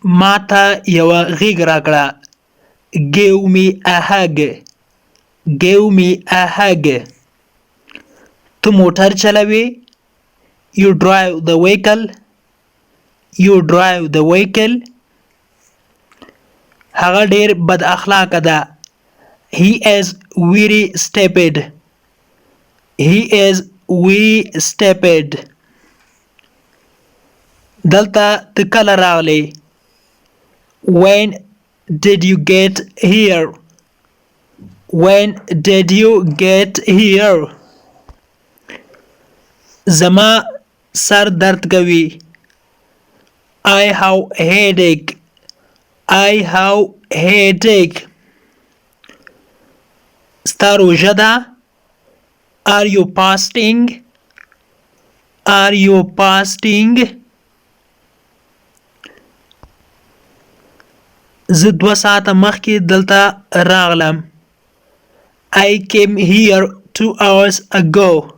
ما ته یوه غېږ راکړه. Give me a hug. Give me a hug. ته موټر چلوې. You drive the vehicle. You drive the vehicle. هغه ډېر بد اخلاقه ده. He is very stupid. He is very stupid. دلته ته کله راغلې. When did you get here? When did you get here? زما سر درد کوي. I have headache. I have headache. ستا روژه ده. Are you fasting? Are you fasting? زه 2 ساعته مخکې دلته راغلم. I came here 2 hours ago.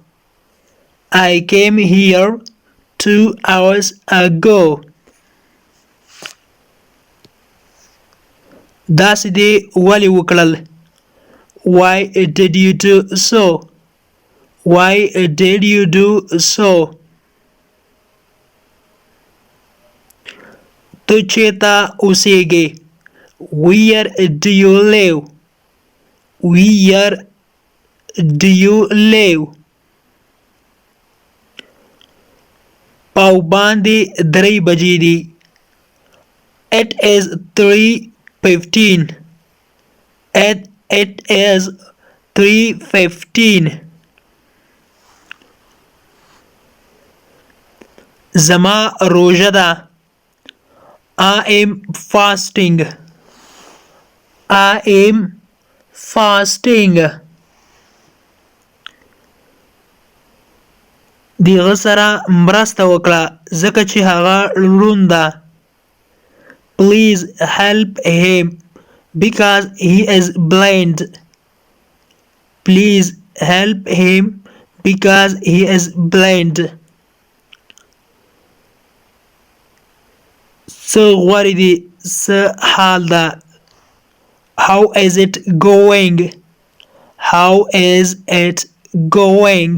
I came here 2 hours ago. داسې دې ولې وکړل. Why did you do so? Why did you do so? ته چېرته اوسېږې. Where do you live? Where do you live? پاو باندې 3 بجې دي. It is 3:15. It is 3:15. زما روژه ده. I am fasting. I am fasting. دغه سره مرسته وکړه ځکه چې هغه ړوند ده. Please help him because he is blind. Please help him because he is blind. څه غواړي دي. څه حال ده. How is it going? How is it going?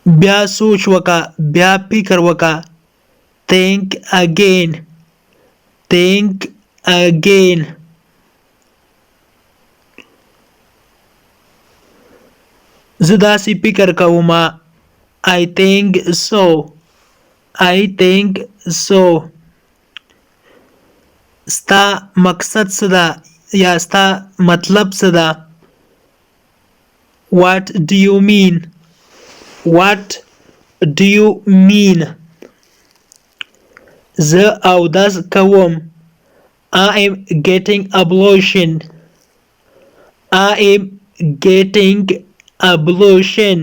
بیا سوچ وکړه. بیا فکر وکړه. Think again. Think again. زه داسې فکر کوم. I think so. I think so. ستا مقصد څه ده یا ستا مطلب څه ده. What do you mean? What do you mean? زه اودس کوم. I am getting ablution. I am getting ablution.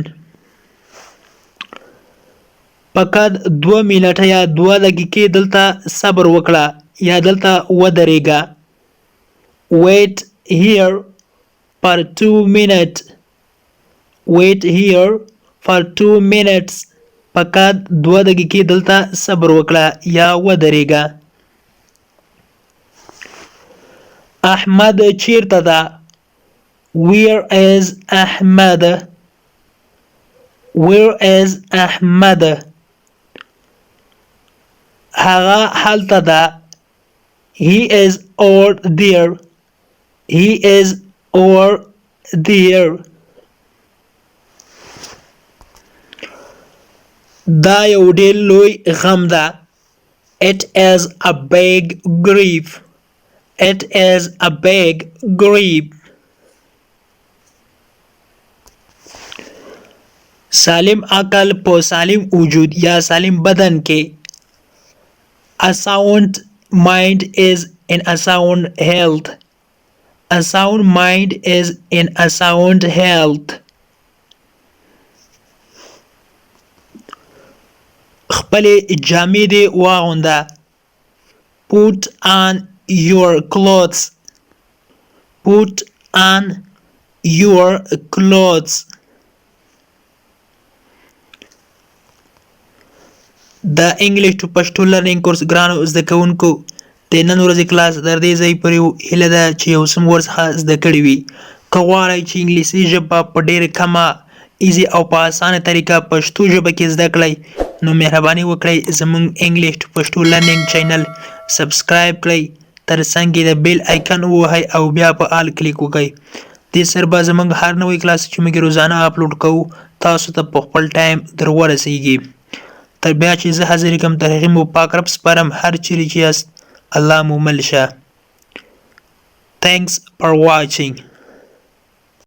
فقط 2 منټه یا 2 دقیقې دلته صبر وکړه یا دلته ودرېږه. Wait here for 2 minutes. Wait here for 2 minutes. فقط 2 دقیقې دلته صبر وکړه یا ودرېږه. احمد چیرته ده. Where is Ahmad? Where is Ahmad? هغه هلته ده. He is over there. He is over there. دا یو ډېر لوی غم ده. It is a big grief. It is a big grief. سالم عقل په سالم وجود یا سالم بدن کې. A sound mind is in a sound health. A sound mind is in a sound health. خپل جامې دې واغونده. Put on your clothes. Put on your clothes. د انګلیش ټو پښتو لرنینګ کورس ګرانو زده کوونکو د نن ورځې کلاس در دې ځای پورې هیله ده چې یو څه مو ورڅخه زده کړي وي. که غواړئ چې انګلیسي ژبه په ډېره کمه ایزي او په اسانه طریقه پښتو ژبه کې زده کړئ نو مهرباني وکړئ زموږ انګلیش ټو پښتو لرنینګ چینل سبسکرایب کړئ، ترڅنګ یې د بیل آیکن ووهئ او بیا په آل کلیک وکړئ. دې سره به زموږ هر نوی کلاس چې موږ روزانه اپلوډ کوو تاسو ته په خپل ټایم در ورسیږي. تر بیا چې زه حاضر کوم تر هغې مو پاک رب سپارم هر چیرې چې یاست الله مو مل شه. Thanks for watching.